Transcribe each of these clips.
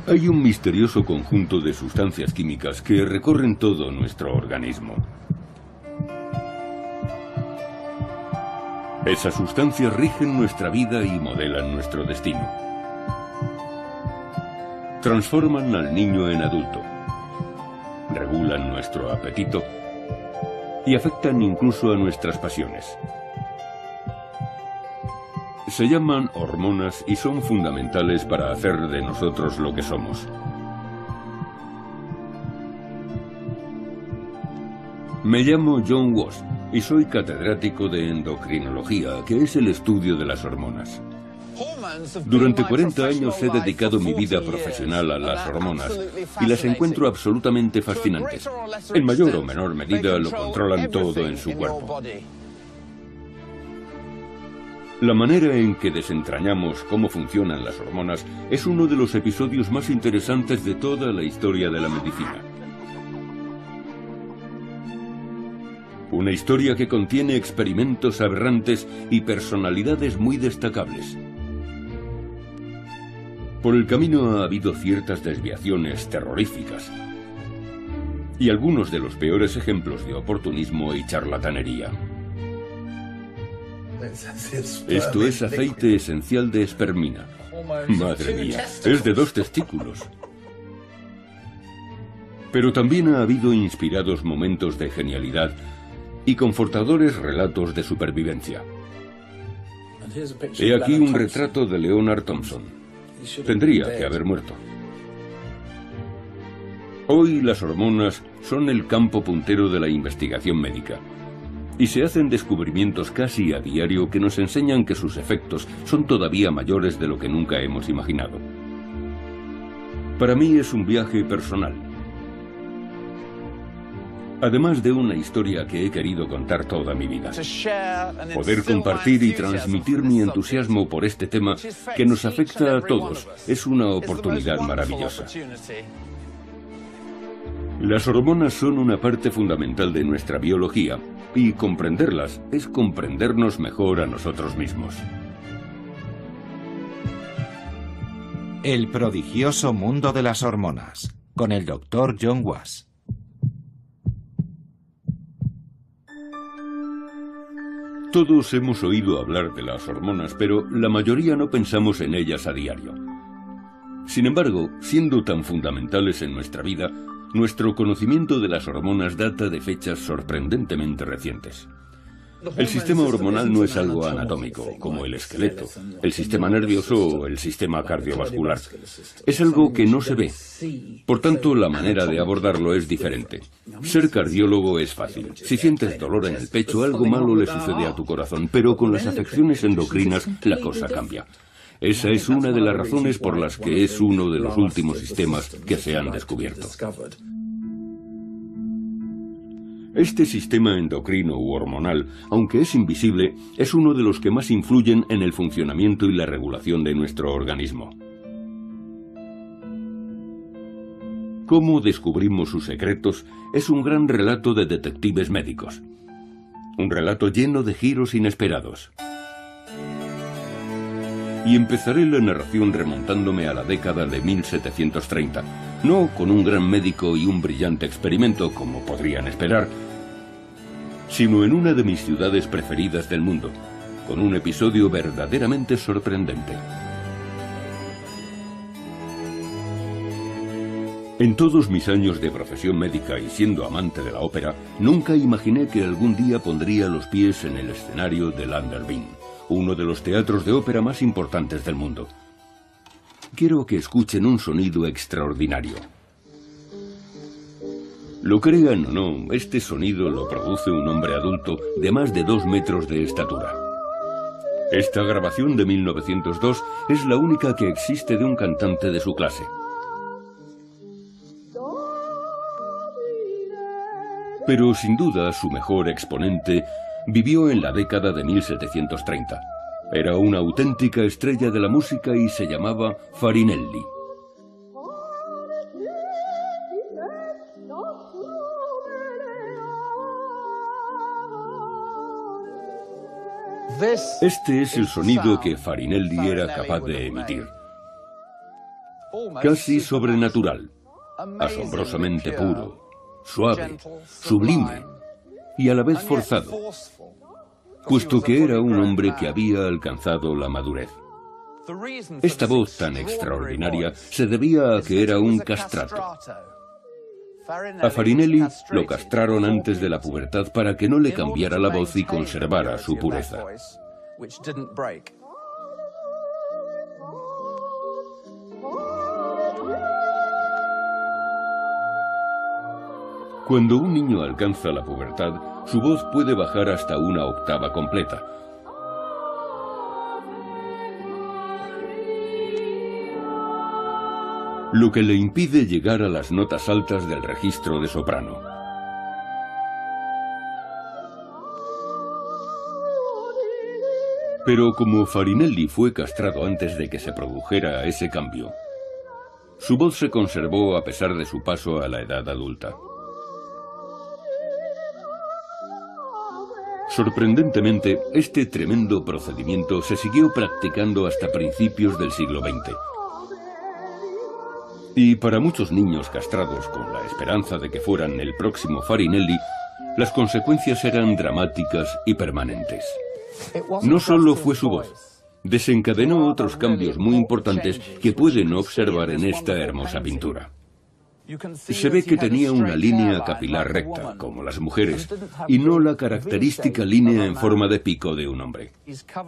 Hay un misterioso conjunto de sustancias químicas que recorren todo nuestro organismo. Esas sustancias rigen nuestra vida y modelan nuestro destino. Transforman al niño en adulto, regulan nuestro apetito y afectan incluso a nuestras pasiones. Se llaman hormonas y son fundamentales para hacer de nosotros lo que somos. Me llamo John Wass y soy catedrático de endocrinología, que es el estudio de las hormonas. Durante 40 años he dedicado mi vida profesional a las hormonas y las encuentro absolutamente fascinantes. En mayor o menor medida lo controlan todo en su cuerpo. La manera en que desentrañamos cómo funcionan las hormonas es uno de los episodios más interesantes de toda la historia de la medicina. Una historia que contiene experimentos aberrantes y personalidades muy destacables. Por el camino ha habido ciertas desviaciones terroríficas y algunos de los peores ejemplos de oportunismo y charlatanería. Esto es aceite esencial de espermina. Madre mía, es de 2 testículos. Pero también ha habido inspirados momentos de genialidad y confortadores relatos de supervivencia. He aquí un retrato de Leonard Thompson. Tendría que haber muerto. Hoy las hormonas son el campo puntero de la investigación médica. Y se hacen descubrimientos casi a diario que nos enseñan que sus efectos son todavía mayores de lo que nunca hemos imaginado. Para mí es un viaje personal. Además de una historia que he querido contar toda mi vida. Poder compartir y transmitir mi entusiasmo por este tema que nos afecta a todos es una oportunidad maravillosa. Las hormonas son una parte fundamental de nuestra biología y comprenderlas es comprendernos mejor a nosotros mismos. El prodigioso mundo de las hormonas, con el Dr. John Wass. Todos hemos oído hablar de las hormonas, pero la mayoría no pensamos en ellas a diario. Sin embargo, siendo tan fundamentales en nuestra vida, nuestro conocimiento de las hormonas data de fechas sorprendentemente recientes. El sistema hormonal no es algo anatómico, como el esqueleto, el sistema nervioso o el sistema cardiovascular. Es algo que no se ve. Por tanto, la manera de abordarlo es diferente. Ser cardiólogo es fácil. Si sientes dolor en el pecho, algo malo le sucede a tu corazón, pero con las afecciones endocrinas la cosa cambia. Esa es una de las razones por las que es uno de los últimos sistemas que se han descubierto. Este sistema endocrino u hormonal, aunque es invisible, es uno de los que más influyen en el funcionamiento y la regulación de nuestro organismo. Cómo descubrimos sus secretos es un gran relato de detectives médicos. Un relato lleno de giros inesperados. Y empezaré la narración remontándome a la década de 1730, no con un gran médico y un brillante experimento, como podrían esperar, sino en una de mis ciudades preferidas del mundo, con un episodio verdaderamente sorprendente. En todos mis años de profesión médica y siendo amante de la ópera, nunca imaginé que algún día pondría los pies en el escenario del Anderbin, uno de los teatros de ópera más importantes del mundo. Quiero que escuchen un sonido extraordinario. Lo crean o no, este sonido lo produce un hombre adulto de más de 2 metros de estatura. Esta grabación de 1902 es la única que existe de un cantante de su clase. Pero sin duda su mejor exponente vivió en la década de 1730. Era una auténtica estrella de la música y se llamaba Farinelli. Este es el sonido que Farinelli era capaz de emitir. casi sobrenatural, asombrosamente puro, suave, sublime y a la vez forzado, puesto que era un hombre que había alcanzado la madurez. Esta voz tan extraordinaria se debía a que era un castrato. A Farinelli lo castraron antes de la pubertad para que no le cambiara la voz y conservara su pureza. Cuando un niño alcanza la pubertad, su voz puede bajar hasta una octava completa. Lo que le impide llegar a las notas altas del registro de soprano. Pero como Farinelli fue castrado antes de que se produjera ese cambio, su voz se conservó a pesar de su paso a la edad adulta. Sorprendentemente, este tremendo procedimiento se siguió practicando hasta principios del siglo XX. Y para muchos niños castrados con la esperanza de que fueran el próximo Farinelli, las consecuencias eran dramáticas y permanentes. No solo fue su voz, desencadenó otros cambios muy importantes que pueden observar en esta hermosa pintura. Se ve que tenía una línea capilar recta, como las mujeres, y no la característica línea en forma de pico de un hombre.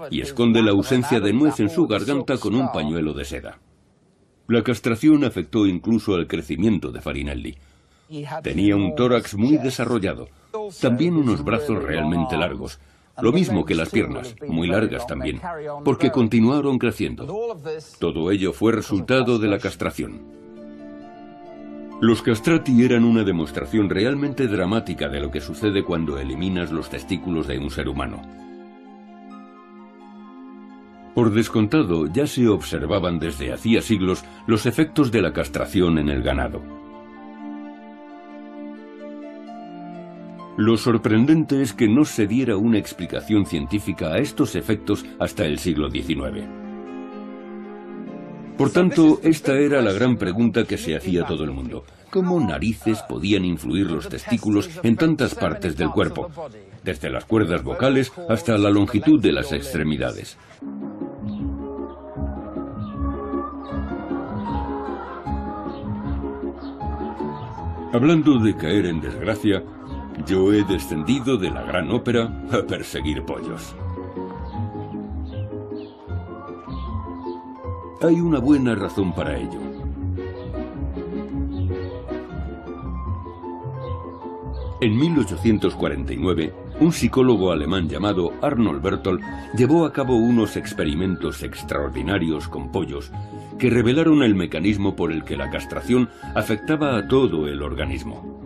Y esconde la ausencia de nuez en su garganta con un pañuelo de seda. La castración afectó incluso al crecimiento de Farinelli. Tenía un tórax muy desarrollado, también unos brazos realmente largos, lo mismo que las piernas, muy largas también, porque continuaron creciendo. Todo ello fue resultado de la castración. Los castrati eran una demostración realmente dramática de lo que sucede cuando eliminas los testículos de un ser humano. Por descontado, ya se observaban desde hacía siglos los efectos de la castración en el ganado. Lo sorprendente es que no se diera una explicación científica a estos efectos hasta el siglo XIX. Por tanto, esta era la gran pregunta que se hacía todo el mundo. ¿Cómo narices podían influir los testículos en tantas partes del cuerpo, desde las cuerdas vocales hasta la longitud de las extremidades? Hablando de caer en desgracia, yo he descendido de la gran ópera a perseguir pollos. Hay una buena razón para ello. En 1849, un psicólogo alemán llamado Arnold Berthold llevó a cabo unos experimentos extraordinarios con pollos que revelaron el mecanismo por el que la castración afectaba a todo el organismo.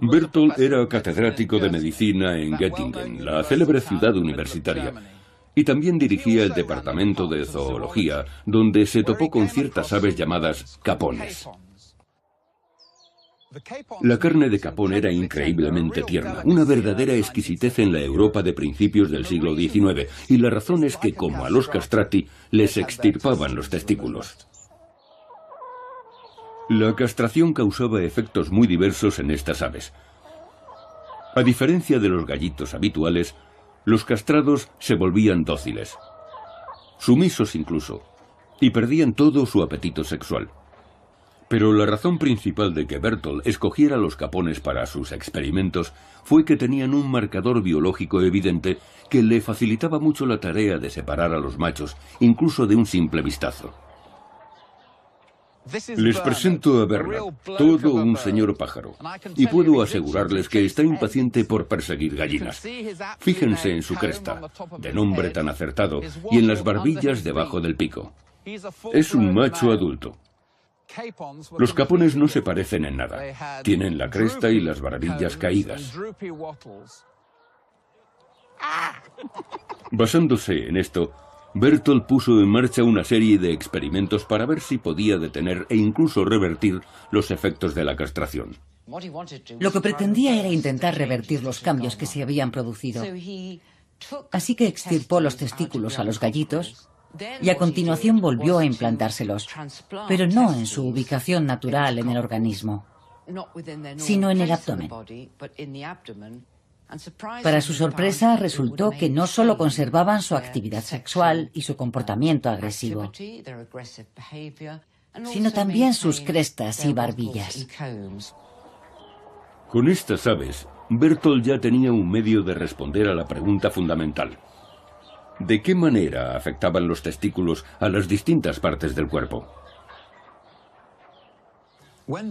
Berthold era catedrático de medicina en Göttingen, la célebre ciudad universitaria, y también dirigía el departamento de zoología, donde se topó con ciertas aves llamadas capones. La carne de capón era increíblemente tierna, una verdadera exquisitez en la Europa de principios del siglo XIX, y la razón es que, como a los castrati, les extirpaban los testículos. La castración causaba efectos muy diversos en estas aves. A diferencia de los gallitos habituales, los castrados se volvían dóciles, sumisos incluso, y perdían todo su apetito sexual. Pero la razón principal de que Berthold escogiera los capones para sus experimentos fue que tenían un marcador biológico evidente que le facilitaba mucho la tarea de separar a los machos, incluso de un simple vistazo. Les presento a Bernard, todo un señor pájaro, y puedo asegurarles que está impaciente por perseguir gallinas. Fíjense en su cresta, de nombre tan acertado, y en las barbillas debajo del pico. Es un macho adulto. Los capones no se parecen en nada. Tienen la cresta y las barbillas caídas. Basándose en esto, Berthold puso en marcha una serie de experimentos para ver si podía detener e incluso revertir los efectos de la castración. Lo que pretendía era intentar revertir los cambios que se habían producido. Así que extirpó los testículos a los gallitos y a continuación volvió a implantárselos, pero no en su ubicación natural en el organismo, sino en el abdomen. Para su sorpresa, resultó que no solo conservaban su actividad sexual y su comportamiento agresivo, sino también sus crestas y barbillas. Con estas aves, Berthold ya tenía un medio de responder a la pregunta fundamental. ¿De qué manera afectaban los testículos a las distintas partes del cuerpo?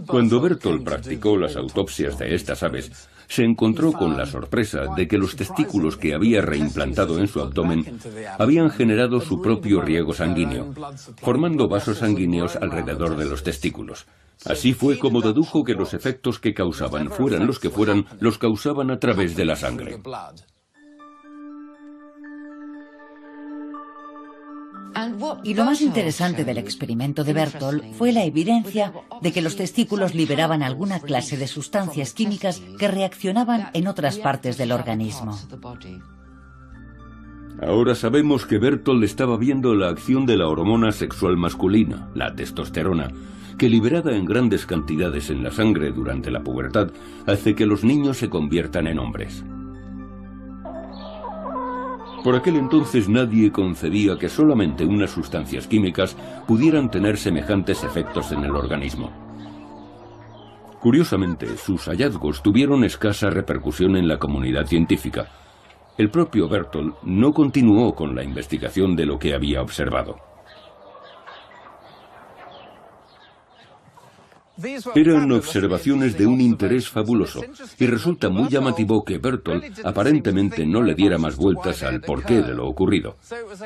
Cuando Berthold practicó las autopsias de estas aves, se encontró con la sorpresa de que los testículos que había reimplantado en su abdomen habían generado su propio riego sanguíneo, formando vasos sanguíneos alrededor de los testículos. Así fue como dedujo que los efectos que causaban, fueran los que fueran, los causaban a través de la sangre. Y lo más interesante del experimento de Berthold fue la evidencia de que los testículos liberaban alguna clase de sustancias químicas que reaccionaban en otras partes del organismo. Ahora sabemos que Berthold estaba viendo la acción de la hormona sexual masculina, la testosterona, que liberada en grandes cantidades en la sangre durante la pubertad, hace que los niños se conviertan en hombres. Por aquel entonces nadie concebía que solamente unas sustancias químicas pudieran tener semejantes efectos en el organismo. Curiosamente, sus hallazgos tuvieron escasa repercusión en la comunidad científica. El propio Berthold no continuó con la investigación de lo que había observado. Eran observaciones de un interés fabuloso, y resulta muy llamativo que Berthold aparentemente no le diera más vueltas al porqué de lo ocurrido.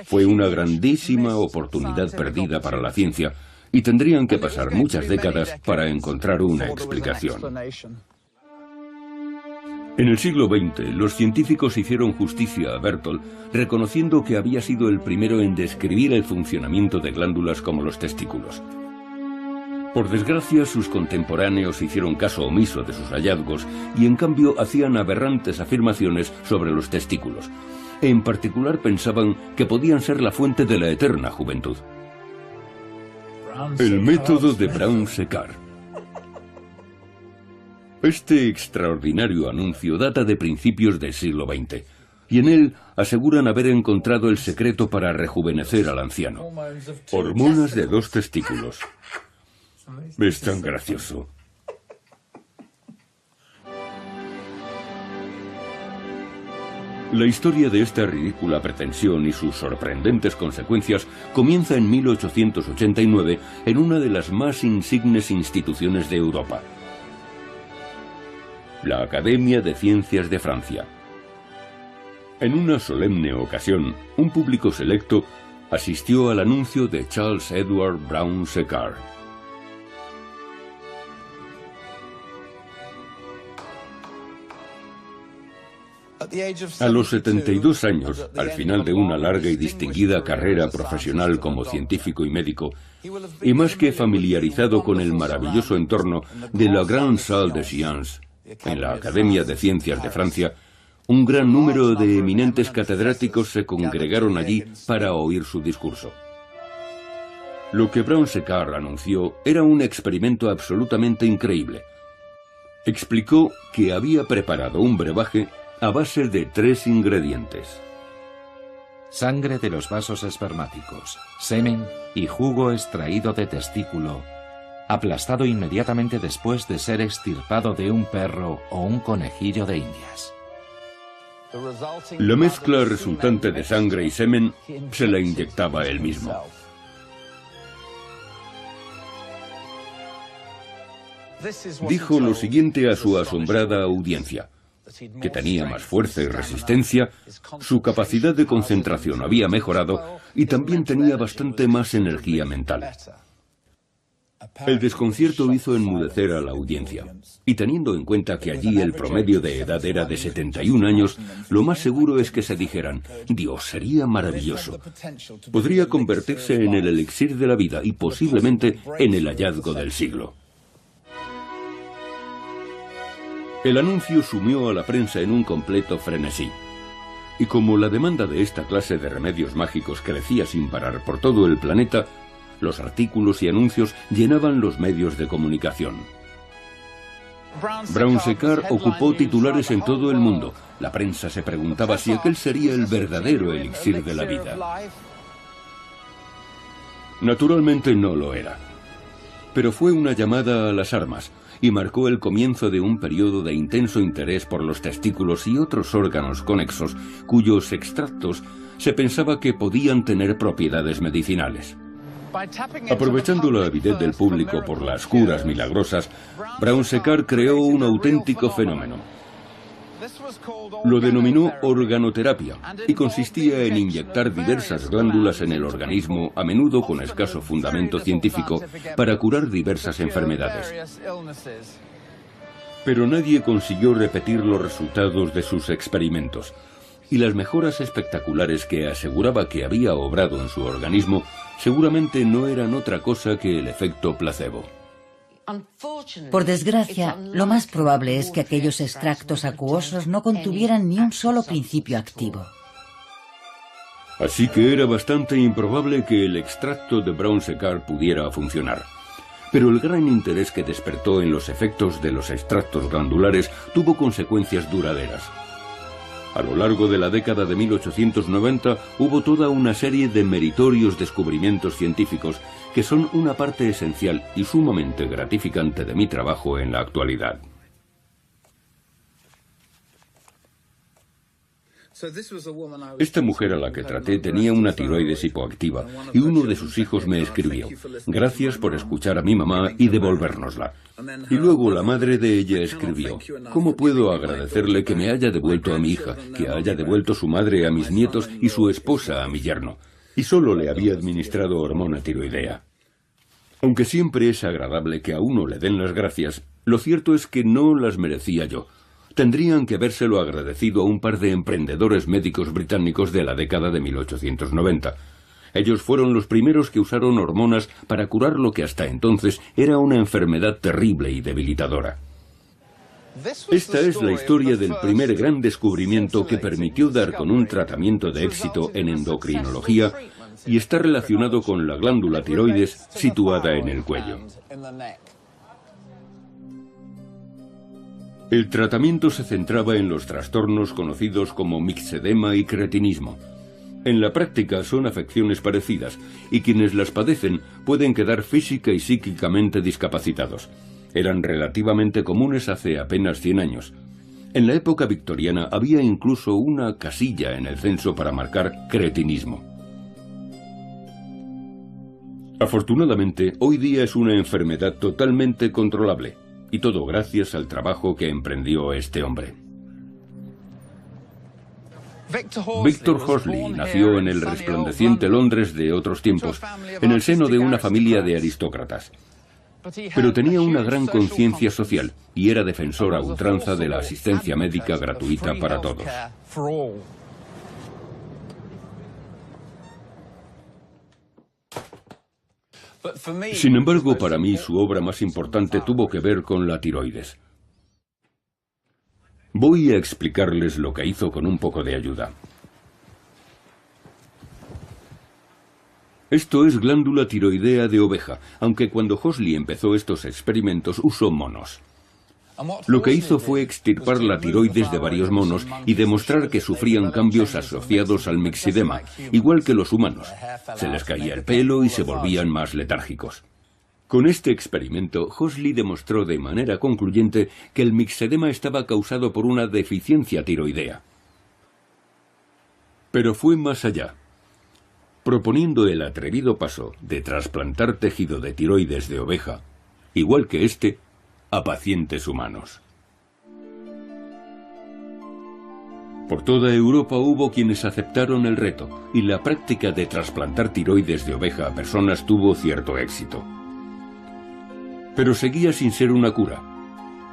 Fue una grandísima oportunidad perdida para la ciencia, y tendrían que pasar muchas décadas para encontrar una explicación. En el siglo XX, los científicos hicieron justicia a Berthold, reconociendo que había sido el primero en describir el funcionamiento de glándulas como los testículos. Por desgracia, sus contemporáneos hicieron caso omiso de sus hallazgos y en cambio hacían aberrantes afirmaciones sobre los testículos. En particular pensaban que podían ser la fuente de la eterna juventud. El método de Brown-Séquard. Este extraordinario anuncio data de principios del siglo XX, y en él aseguran haber encontrado el secreto para rejuvenecer al anciano. Hormonas de 2 testículos. Es tan gracioso. La historia de esta ridícula pretensión y sus sorprendentes consecuencias comienza en 1889 en una de las más insignes instituciones de Europa, la Academia de Ciencias de Francia. En una solemne ocasión, un público selecto asistió al anuncio de Charles Edward Brown-Séquard. A los 72 años, al final de una larga y distinguida carrera profesional como científico y médico, y más que familiarizado con el maravilloso entorno de la Grande Salle de Sciences, en la Academia de Ciencias de Francia, un gran número de eminentes catedráticos se congregaron allí para oír su discurso. Lo que Brown-Séquard anunció era un experimento absolutamente increíble. Explicó que había preparado un brebaje a base de 3 ingredientes: sangre de los vasos espermáticos, semen y jugo extraído de testículo, aplastado inmediatamente después de ser extirpado de un perro o un conejillo de Indias. La mezcla resultante de sangre y semen se la inyectaba él mismo. Dijo lo siguiente a su asombrada audiencia: que tenía más fuerza y resistencia, su capacidad de concentración había mejorado y también tenía bastante más energía mental. El desconcierto hizo enmudecer a la audiencia, y teniendo en cuenta que allí el promedio de edad era de 71 años, lo más seguro es que se dijeran: Dios, sería maravilloso. Podría convertirse en el elixir de la vida y posiblemente en el hallazgo del siglo. El anuncio sumió a la prensa en un completo frenesí. Y como la demanda de esta clase de remedios mágicos crecía sin parar por todo el planeta, los artículos y anuncios llenaban los medios de comunicación. Brown Séquard ocupó titulares en todo el mundo. La prensa se preguntaba si aquel sería el verdadero elixir de la vida. Naturalmente no lo era. Pero fue una llamada a las armas y marcó el comienzo de un periodo de intenso interés por los testículos y otros órganos conexos cuyos extractos se pensaba que podían tener propiedades medicinales. Aprovechando la avidez del público por las curas milagrosas, Brown Séquard creó un auténtico fenómeno. Lo denominó organoterapia y consistía en inyectar diversas glándulas en el organismo, a menudo con escaso fundamento científico, para curar diversas enfermedades. Pero nadie consiguió repetir los resultados de sus experimentos, y las mejoras espectaculares que aseguraba que había obrado en su organismo seguramente no eran otra cosa que el efecto placebo. Por desgracia, lo más probable es que aquellos extractos acuosos no contuvieran ni un solo principio activo. Así que era bastante improbable que el extracto de Brown Séquard pudiera funcionar. Pero el gran interés que despertó en los efectos de los extractos glandulares tuvo consecuencias duraderas. A lo largo de la década de 1890 hubo toda una serie de meritorios descubrimientos científicos que son una parte esencial y sumamente gratificante de mi trabajo en la actualidad. Esta mujer a la que traté tenía una tiroides hipoactiva y uno de sus hijos me escribió: "Gracias por escuchar a mi mamá y devolvérnosla". Y luego la madre de ella escribió: "¿Cómo puedo agradecerle que me haya devuelto a mi hija, que haya devuelto su madre a mis nietos y su esposa a mi yerno? Y solo le había administrado hormona tiroidea". Aunque siempre es agradable que a uno le den las gracias, lo cierto es que no las merecía yo. Tendrían que habérselo agradecido a un par de emprendedores médicos británicos de la década de 1890. Ellos fueron los primeros que usaron hormonas para curar lo que hasta entonces era una enfermedad terrible y debilitadora. Esta es la historia del primer gran descubrimiento que permitió dar con un tratamiento de éxito en endocrinología y está relacionado con la glándula tiroides situada en el cuello. El tratamiento se centraba en los trastornos conocidos como mixedema y cretinismo. En la práctica son afecciones parecidas, y quienes las padecen pueden quedar física y psíquicamente discapacitados. Eran relativamente comunes hace apenas 100 años. En la época victoriana había incluso una casilla en el censo para marcar cretinismo. Afortunadamente, hoy día es una enfermedad totalmente controlable. Y todo gracias al trabajo que emprendió este hombre. Victor Horsley nació en el resplandeciente Londres de otros tiempos, en el seno de una familia de aristócratas. Pero tenía una gran conciencia social y era defensor a ultranza de la asistencia médica gratuita para todos. Sin embargo, para mí su obra más importante tuvo que ver con la tiroides. Voy a explicarles lo que hizo con un poco de ayuda. Esto es glándula tiroidea de oveja, aunque cuando Horsley empezó estos experimentos usó monos. Lo que hizo fue extirpar la tiroides de varios monos y demostrar que sufrían cambios asociados al mixedema, igual que los humanos. Se les caía el pelo y se volvían más letárgicos. Con este experimento, Horsley demostró de manera concluyente que el mixedema estaba causado por una deficiencia tiroidea. Pero fue más allá. Proponiendo el atrevido paso de trasplantar tejido de tiroides de oveja, igual que este, a pacientes humanos. Por toda Europa hubo quienes aceptaron el reto, y la práctica de trasplantar tiroides de oveja a personas tuvo cierto éxito. Pero seguía sin ser una cura.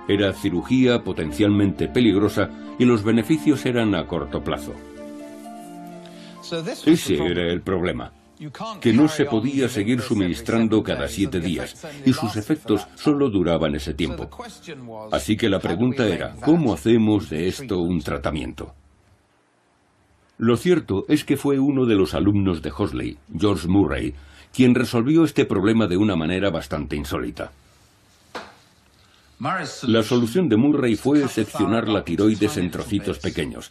Era cirugía potencialmente peligrosa y los beneficios eran a corto plazo. Ese era el problema. que no se podía seguir suministrando cada 7 días, y sus efectos solo duraban ese tiempo. Así que la pregunta era, ¿cómo hacemos de esto un tratamiento? Lo cierto es que fue uno de los alumnos de Hosley, George Murray, quien resolvió este problema de una manera bastante insólita. La solución de Murray fue seccionar la tiroides en trocitos pequeños,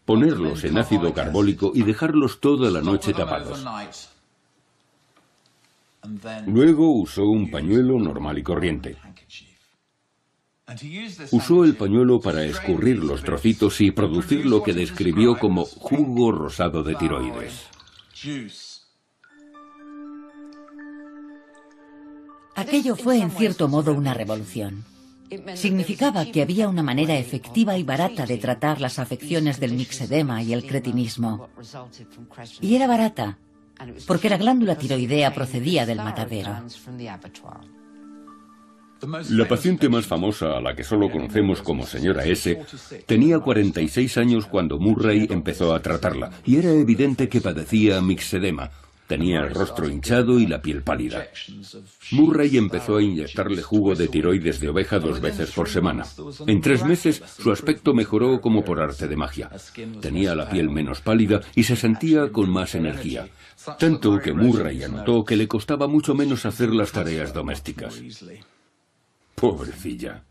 ponerlos en ácido carbólico y dejarlos toda la noche tapados. Luego usó un pañuelo normal y corriente. Usó el pañuelo para escurrir los trocitos y producir lo que describió como jugo rosado de tiroides. Aquello fue en cierto modo una revolución. Significaba que había una manera efectiva y barata de tratar las afecciones del mixedema y el cretinismo. Y era barata, porque la glándula tiroidea procedía del matadero. La paciente más famosa, a la que solo conocemos como señora S, tenía 46 años cuando Murray empezó a tratarla, y era evidente que padecía mixedema. Tenía el rostro hinchado y la piel pálida. Murray empezó a inyectarle jugo de tiroides de oveja 2 veces por semana. En 3 meses, su aspecto mejoró como por arte de magia. Tenía la piel menos pálida y se sentía con más energía. Tanto que Murray anotó que le costaba mucho menos hacer las tareas domésticas. Pobrecilla.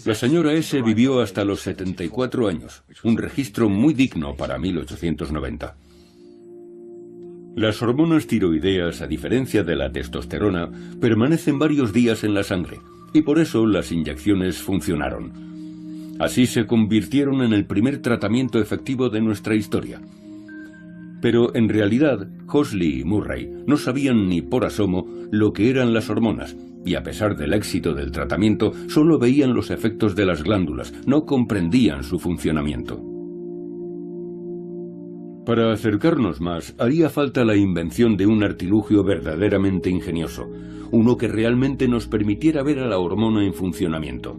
La señora S vivió hasta los 74 años, un registro muy digno para 1890. Las hormonas tiroideas, a diferencia de la testosterona, permanecen varios días en la sangre, y por eso las inyecciones funcionaron. Así se convirtieron en el primer tratamiento efectivo de nuestra historia. Pero en realidad, Hosley y Murray no sabían ni por asomo lo que eran las hormonas, y a pesar del éxito del tratamiento, solo veían los efectos de las glándulas, no comprendían su funcionamiento. Para acercarnos más, haría falta la invención de un artilugio verdaderamente ingenioso, uno que realmente nos permitiera ver a la hormona en funcionamiento.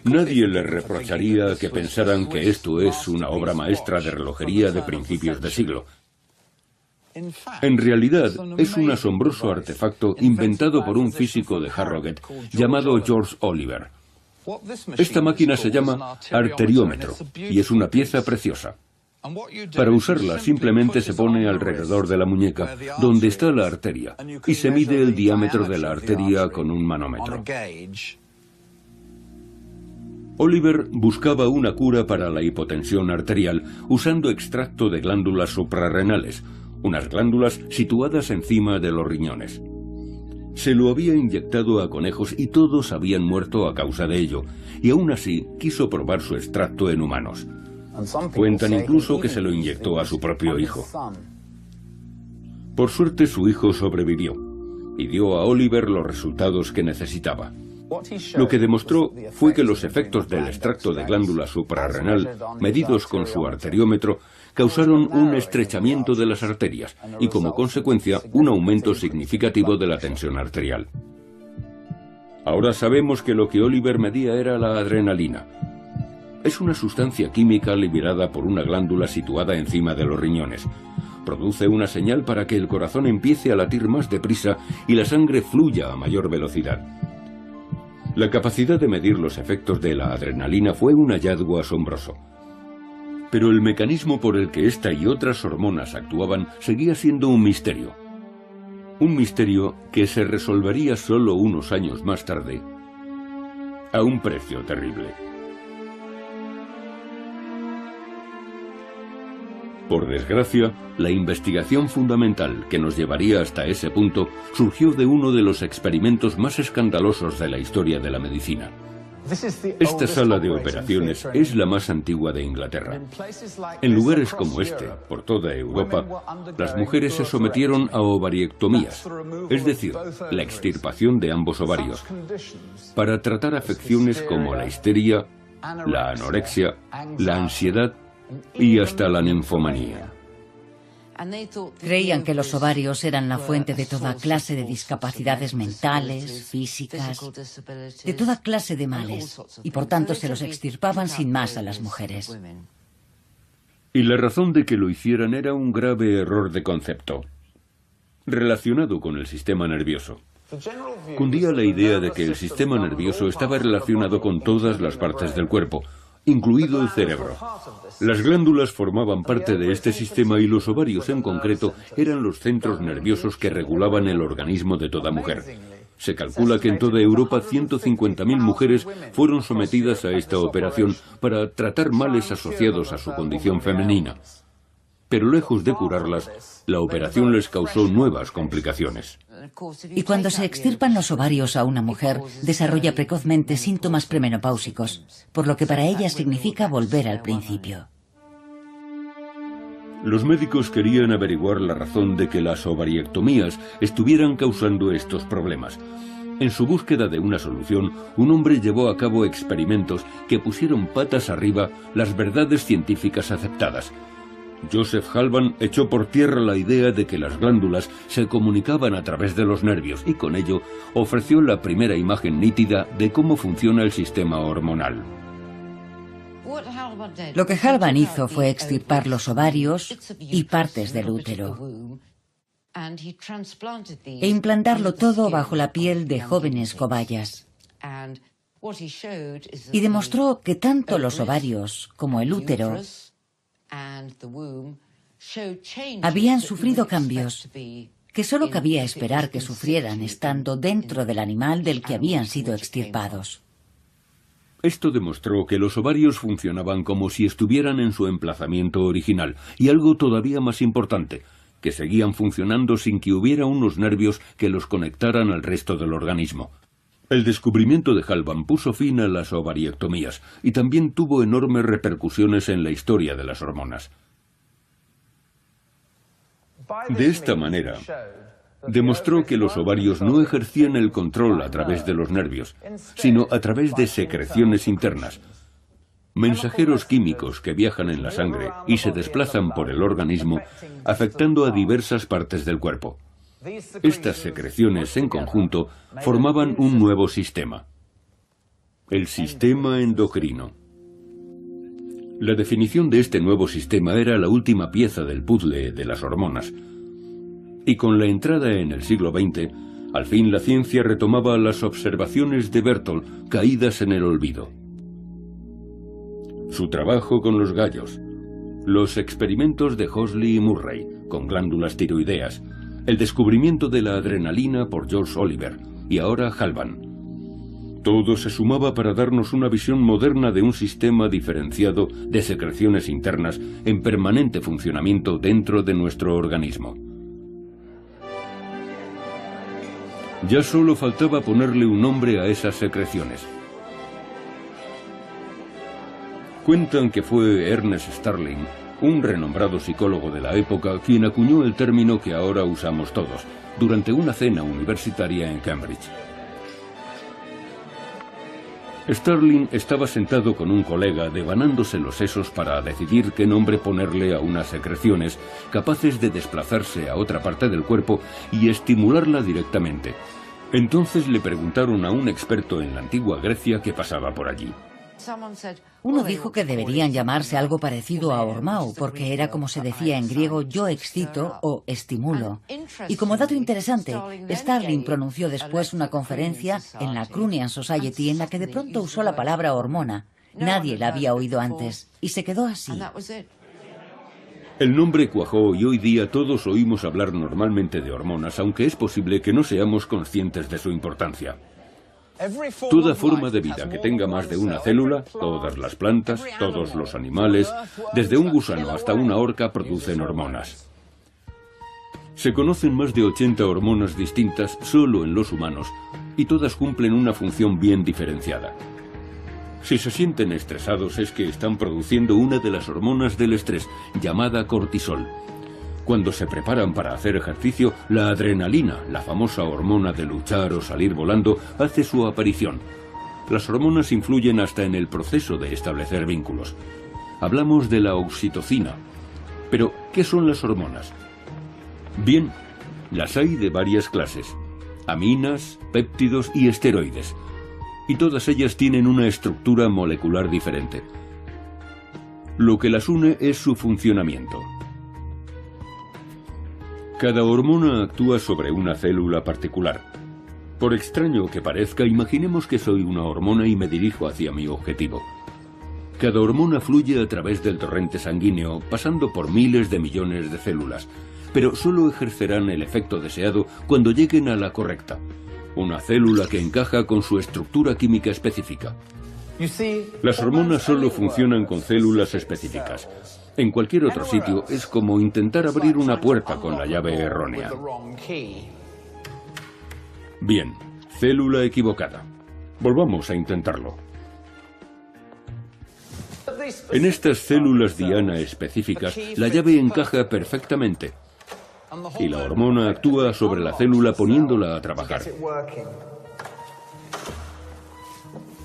Nadie les reprocharía que pensaran que esto es una obra maestra de relojería de principios de siglo. En realidad, es un asombroso artefacto inventado por un físico de Harrogate llamado George Oliver. Esta máquina se llama arteriómetro y es una pieza preciosa. Para usarla simplemente se pone alrededor de la muñeca, donde está la arteria, y se mide el diámetro de la arteria con un manómetro. Oliver buscaba una cura para la hipotensión arterial usando extracto de glándulas suprarrenales, unas glándulas situadas encima de los riñones. Se lo había inyectado a conejos y todos habían muerto a causa de ello, y aún así quiso probar su extracto en humanos. Cuentan incluso que se lo inyectó a su propio hijo. Por suerte su hijo sobrevivió, y dio a Oliver los resultados que necesitaba. Lo que demostró fue que los efectos del extracto de glándula suprarrenal, medidos con su arteriómetro, causaron un estrechamiento de las arterias y, como consecuencia, un aumento significativo de la tensión arterial. Ahora sabemos que lo que Oliver medía era la adrenalina. Es una sustancia química liberada por una glándula situada encima de los riñones. Produce una señal para que el corazón empiece a latir más deprisa y la sangre fluya a mayor velocidad. La capacidad de medir los efectos de la adrenalina fue un hallazgo asombroso. Pero el mecanismo por el que esta y otras hormonas actuaban seguía siendo un misterio. Un misterio que se resolvería solo unos años más tarde, a un precio terrible. Por desgracia, la investigación fundamental que nos llevaría hasta ese punto surgió de uno de los experimentos más escandalosos de la historia de la medicina. Esta sala de operaciones es la más antigua de Inglaterra. En lugares como este, por toda Europa, las mujeres se sometieron a ovariectomías, es decir, la extirpación de ambos ovarios, para tratar afecciones como la histeria, la anorexia, la ansiedad y hasta la ninfomanía. Creían que los ovarios eran la fuente de toda clase de discapacidades mentales, físicas, de toda clase de males, y por tanto se los extirpaban sin más a las mujeres. Y la razón de que lo hicieran era un grave error de concepto, relacionado con el sistema nervioso. Cundía la idea de que el sistema nervioso estaba relacionado con todas las partes del cuerpo, incluido el cerebro. Las glándulas formaban parte de este sistema y los ovarios en concreto eran los centros nerviosos que regulaban el organismo de toda mujer. Se calcula que en toda Europa 150.000 mujeres fueron sometidas a esta operación para tratar males asociados a su condición femenina. Pero lejos de curarlas, la operación les causó nuevas complicaciones. Y cuando se extirpan los ovarios a una mujer, desarrolla precozmente síntomas premenopáusicos, por lo que para ella significa volver al principio. Los médicos querían averiguar la razón de que las ovariectomías estuvieran causando estos problemas. En su búsqueda de una solución, un hombre llevó a cabo experimentos que pusieron patas arriba las verdades científicas aceptadas. Joseph Halban echó por tierra la idea de que las glándulas se comunicaban a través de los nervios y con ello ofreció la primera imagen nítida de cómo funciona el sistema hormonal. Lo que Halban hizo fue extirpar los ovarios y partes del útero e implantarlo todo bajo la piel de jóvenes cobayas. Y demostró que tanto los ovarios como el útero habían sufrido cambios que solo cabía esperar que sufrieran estando dentro del animal del que habían sido extirpados. Esto demostró que los ovarios funcionaban como si estuvieran en su emplazamiento original, y algo todavía más importante, que seguían funcionando sin que hubiera unos nervios que los conectaran al resto del organismo. El descubrimiento de Halban puso fin a las ovariectomías y también tuvo enormes repercusiones en la historia de las hormonas. De esta manera, demostró que los ovarios no ejercían el control a través de los nervios, sino a través de secreciones internas, mensajeros químicos que viajan en la sangre y se desplazan por el organismo, afectando a diversas partes del cuerpo. Estas secreciones en conjunto formaban un nuevo sistema, el sistema endocrino. La definición de este nuevo sistema era la última pieza del puzzle de las hormonas. Y con la entrada en el siglo XX, al fin la ciencia retomaba las observaciones de Berthold caídas en el olvido. Su trabajo con los gallos, los experimentos de Hosley y Murray con glándulas tiroideas, el descubrimiento de la adrenalina por George Oliver y ahora Halban. Todo se sumaba para darnos una visión moderna de un sistema diferenciado de secreciones internas en permanente funcionamiento dentro de nuestro organismo. Ya solo faltaba ponerle un nombre a esas secreciones. Cuentan que fue Ernest Starling, un renombrado psicólogo de la época, quien acuñó el término que ahora usamos todos, durante una cena universitaria en Cambridge. Starling estaba sentado con un colega devanándose los sesos para decidir qué nombre ponerle a unas secreciones capaces de desplazarse a otra parte del cuerpo y estimularla directamente. Entonces le preguntaron a un experto en la antigua Grecia qué pasaba por allí. Uno dijo que deberían llamarse algo parecido a hormao, porque era como se decía en griego yo excito o estimulo. Y como dato interesante, Starling pronunció después una conferencia en la Crunian Society en la que de pronto usó la palabra hormona. Nadie la había oído antes, y se quedó así. El nombre cuajó y hoy día todos oímos hablar normalmente de hormonas, aunque es posible que no seamos conscientes de su importancia. Toda forma de vida que tenga más de una célula, todas las plantas, todos los animales, desde un gusano hasta una orca, producen hormonas. Se conocen más de 80 hormonas distintas solo en los humanos, y todas cumplen una función bien diferenciada. Si se sienten estresados es que están produciendo una de las hormonas del estrés, llamada cortisol. Cuando se preparan para hacer ejercicio, la adrenalina, la famosa hormona de luchar o salir volando, hace su aparición. Las hormonas influyen hasta en el proceso de establecer vínculos. Hablamos de la oxitocina. Pero, ¿qué son las hormonas? Bien, las hay de varias clases: aminas, péptidos y esteroides. Y todas ellas tienen una estructura molecular diferente. Lo que las une es su funcionamiento. Cada hormona actúa sobre una célula particular. Por extraño que parezca, imaginemos que soy una hormona y me dirijo hacia mi objetivo. Cada hormona fluye a través del torrente sanguíneo, pasando por miles de millones de células, pero solo ejercerán el efecto deseado cuando lleguen a la correcta, una célula que encaja con su estructura química específica. Las hormonas solo funcionan con células específicas. En cualquier otro sitio es como intentar abrir una puerta con la llave errónea. Bien, célula equivocada. Volvamos a intentarlo. En estas células diana específicas, la llave encaja perfectamente y la hormona actúa sobre la célula poniéndola a trabajar.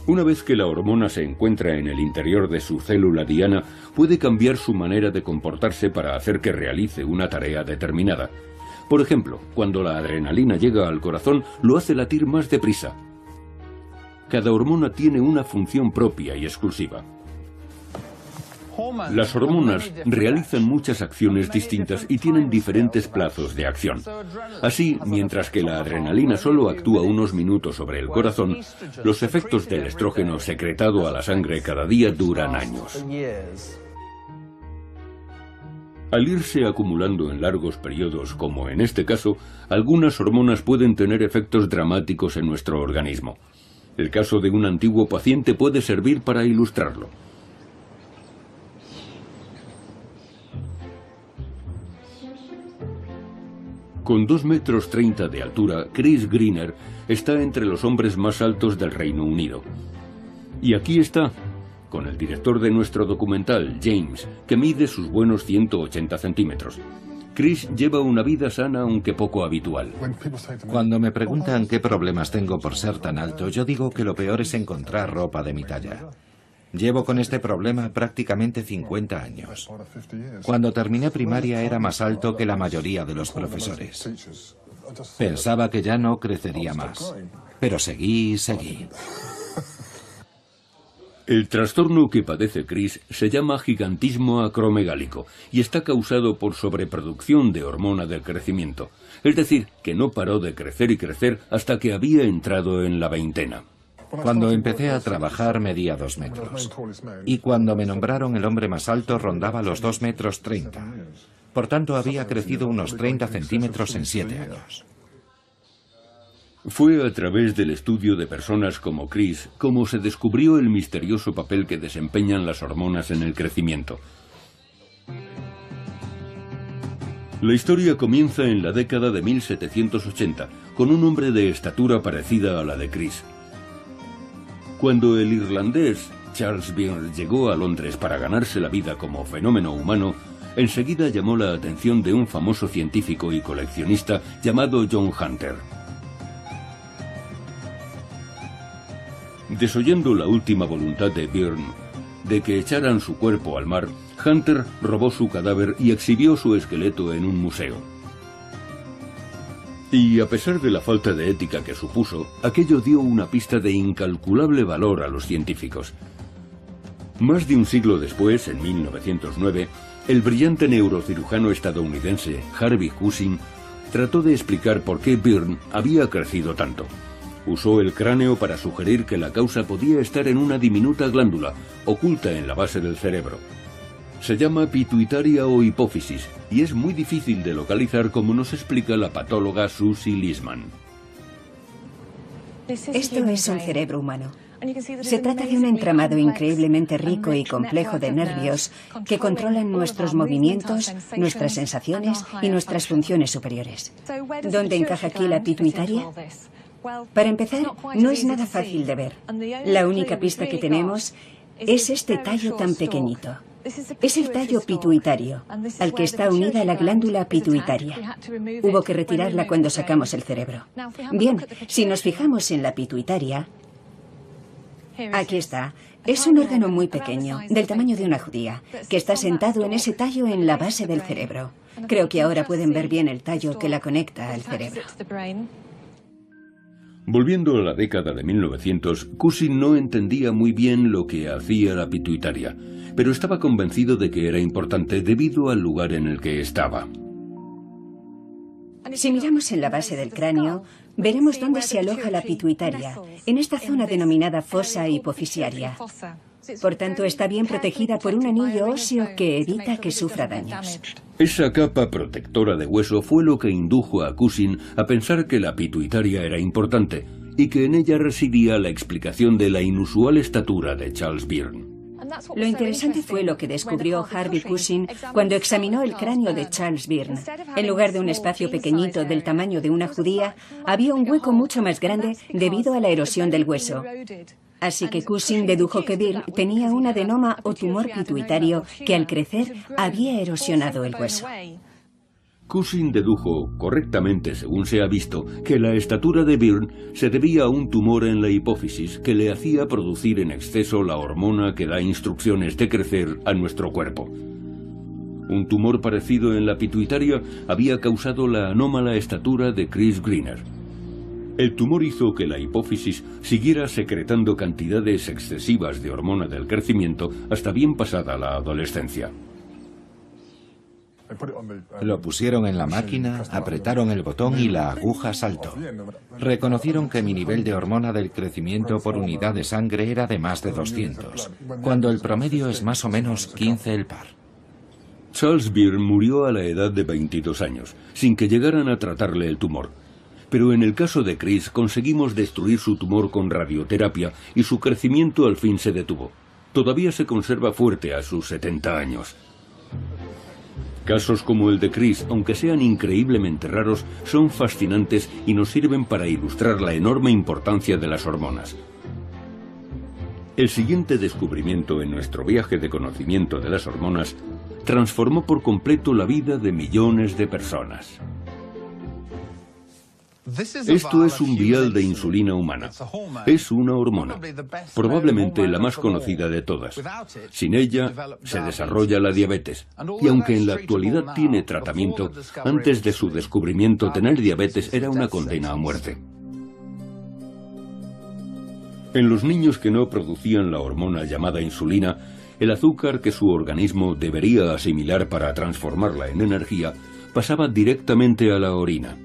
Una vez que la hormona se encuentra en el interior de su célula diana, puede cambiar su manera de comportarse para hacer que realice una tarea determinada. Por ejemplo, cuando la adrenalina llega al corazón, lo hace latir más deprisa. Cada hormona tiene una función propia y exclusiva. Las hormonas realizan muchas acciones distintas y tienen diferentes plazos de acción. Así, mientras que la adrenalina solo actúa unos minutos sobre el corazón, los efectos del estrógeno secretado a la sangre cada día duran años. Al irse acumulando en largos periodos, como en este caso, algunas hormonas pueden tener efectos dramáticos en nuestro organismo. El caso de un antiguo paciente puede servir para ilustrarlo. Con 2,30 metros de altura, Chris Greener está entre los hombres más altos del Reino Unido. Y aquí está, con el director de nuestro documental, James, que mide sus buenos 180 centímetros. Chris lleva una vida sana, aunque poco habitual. Cuando me preguntan qué problemas tengo por ser tan alto, yo digo que lo peor es encontrar ropa de mi talla. Llevo con este problema prácticamente 50 años. Cuando terminé primaria era más alto que la mayoría de los profesores. Pensaba que ya no crecería más, pero seguí y seguí. El trastorno que padece Chris se llama gigantismo acromegálico y está causado por sobreproducción de hormona del crecimiento. Es decir, que no paró de crecer y crecer hasta que había entrado en la veintena. Cuando empecé a trabajar medía 2 metros. Y cuando me nombraron el hombre más alto rondaba los 2,30 metros. Por tanto, había crecido unos 30 centímetros en 7 años. Fue a través del estudio de personas como Chris como se descubrió el misterioso papel que desempeñan las hormonas en el crecimiento. La historia comienza en la década de 1780, con un hombre de estatura parecida a la de Chris. Cuando el irlandés Charles Byrne llegó a Londres para ganarse la vida como fenómeno humano, enseguida llamó la atención de un famoso científico y coleccionista llamado John Hunter. Desoyendo la última voluntad de Byrne de que echaran su cuerpo al mar, Hunter robó su cadáver y exhibió su esqueleto en un museo. Y a pesar de la falta de ética que supuso, aquello dio una pista de incalculable valor a los científicos. Más de un siglo después, en 1909, el brillante neurocirujano estadounidense Harvey Cushing trató de explicar por qué Byrne había crecido tanto. Usó el cráneo para sugerir que la causa podía estar en una diminuta glándula, oculta en la base del cerebro. Se llama pituitaria o hipófisis, y es muy difícil de localizar, como nos explica la patóloga Susie Lisman. Esto es un cerebro humano. Se trata de un entramado increíblemente rico y complejo de nervios que controlan nuestros movimientos, nuestras sensaciones y nuestras funciones superiores. ¿Dónde encaja aquí la pituitaria? Para empezar, no es nada fácil de ver. La única pista que tenemos es este tallo tan pequeñito. Es el tallo pituitario, al que está unida la glándula pituitaria. Hubo que retirarla cuando sacamos el cerebro. Bien, si nos fijamos en la pituitaria, Aquí está. Es un órgano muy pequeño, del tamaño de una judía, que está sentado en ese tallo en la base del cerebro. Creo que ahora pueden ver bien el tallo que la conecta al cerebro. Volviendo a la década de 1900, Cushing no entendía muy bien lo que hacía la pituitaria, pero estaba convencido de que era importante debido al lugar en el que estaba. Si miramos en la base del cráneo, veremos dónde se aloja la pituitaria, en esta zona denominada fosa hipofisiaria. Por tanto, está bien protegida por un anillo óseo que evita que sufra daños. Esa capa protectora de hueso fue lo que indujo a Cushing a pensar que la pituitaria era importante y que en ella residía la explicación de la inusual estatura de Charles Byrne. Lo interesante fue lo que descubrió Harvey Cushing cuando examinó el cráneo de Charles Byrne. En lugar de un espacio pequeñito del tamaño de una judía, había un hueco mucho más grande debido a la erosión del hueso. Así que Cushing dedujo que Byrne tenía un adenoma o tumor pituitario que al crecer había erosionado el hueso. Cushing dedujo, correctamente según se ha visto, que la estatura de Byrne se debía a un tumor en la hipófisis que le hacía producir en exceso la hormona que da instrucciones de crecer a nuestro cuerpo. Un tumor parecido en la pituitaria había causado la anómala estatura de Chris Greener. El tumor hizo que la hipófisis siguiera secretando cantidades excesivas de hormona del crecimiento hasta bien pasada la adolescencia. Lo pusieron en la máquina, apretaron el botón y la aguja saltó. Reconocieron que mi nivel de hormona del crecimiento por unidad de sangre era de más de 200, cuando el promedio es más o menos 15 el par. Charles Byrne murió a la edad de 22 años, sin que llegaran a tratarle el tumor. Pero en el caso de Chris conseguimos destruir su tumor con radioterapia y su crecimiento al fin se detuvo. Todavía se conserva fuerte a sus 70 años. Casos como el de Chris, aunque sean increíblemente raros, son fascinantes y nos sirven para ilustrar la enorme importancia de las hormonas. El siguiente descubrimiento en nuestro viaje de conocimiento de las hormonas transformó por completo la vida de millones de personas. Esto es un vial de insulina humana. Es una hormona, probablemente la más conocida de todas. Sin ella, se desarrolla la diabetes. Y aunque en la actualidad tiene tratamiento, antes de su descubrimiento tener diabetes era una condena a muerte. En los niños que no producían la hormona llamada insulina, el azúcar que su organismo debería asimilar para transformarla en energía pasaba directamente a la orina.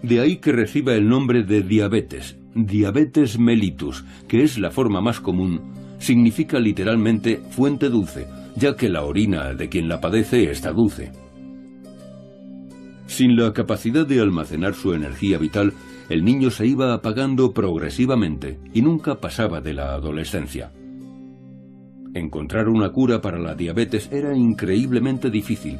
De ahí que reciba el nombre de diabetes, diabetes mellitus, que es la forma más común, significa literalmente fuente dulce, ya que la orina de quien la padece está dulce. Sin la capacidad de almacenar su energía vital, el niño se iba apagando progresivamente y nunca pasaba de la adolescencia. Encontrar una cura para la diabetes era increíblemente difícil,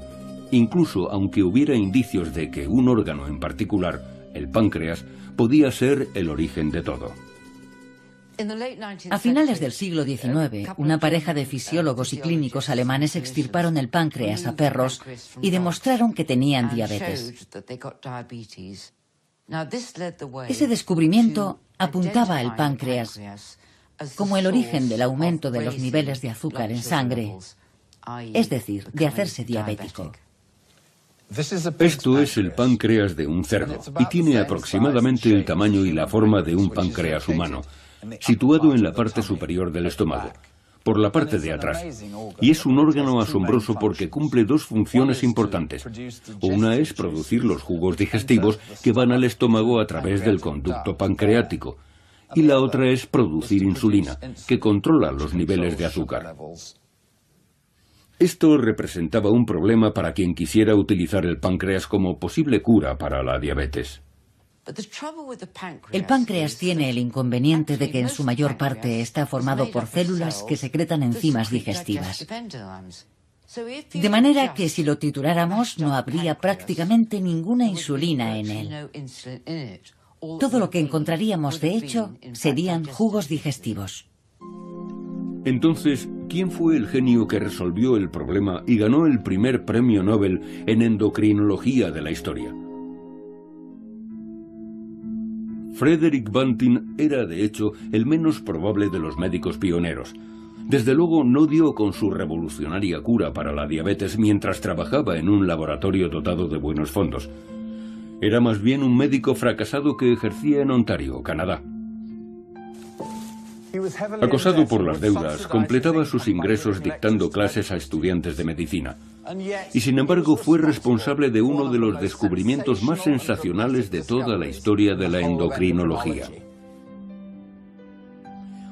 incluso aunque hubiera indicios de que un órgano en particular, el páncreas, podía ser el origen de todo. A finales del siglo XIX, una pareja de fisiólogos y clínicos alemanes extirparon el páncreas a perros y demostraron que tenían diabetes. Ese descubrimiento apuntaba al páncreas como el origen del aumento de los niveles de azúcar en sangre, es decir, de hacerse diabético. Esto es el páncreas de un cerdo y tiene aproximadamente el tamaño y la forma de un páncreas humano, situado en la parte superior del estómago, por la parte de atrás. Y es un órgano asombroso porque cumple dos funciones importantes. Una es producir los jugos digestivos que van al estómago a través del conducto pancreático, y la otra es producir insulina, que controla los niveles de azúcar. Esto representaba un problema para quien quisiera utilizar el páncreas como posible cura para la diabetes. El páncreas tiene el inconveniente de que en su mayor parte está formado por células que secretan enzimas digestivas. De manera que si lo trituráramos no habría prácticamente ninguna insulina en él. Todo lo que encontraríamos, de hecho, serían jugos digestivos. Entonces, ¿quién fue el genio que resolvió el problema y ganó el primer premio Nobel en endocrinología de la historia? Frederick Banting era, de hecho, el menos probable de los médicos pioneros. Desde luego no dio con su revolucionaria cura para la diabetes mientras trabajaba en un laboratorio dotado de buenos fondos. Era más bien un médico fracasado que ejercía en Ontario, Canadá. Acosado por las deudas, completaba sus ingresos dictando clases a estudiantes de medicina. Y sin embargo fue responsable de uno de los descubrimientos más sensacionales de toda la historia de la endocrinología.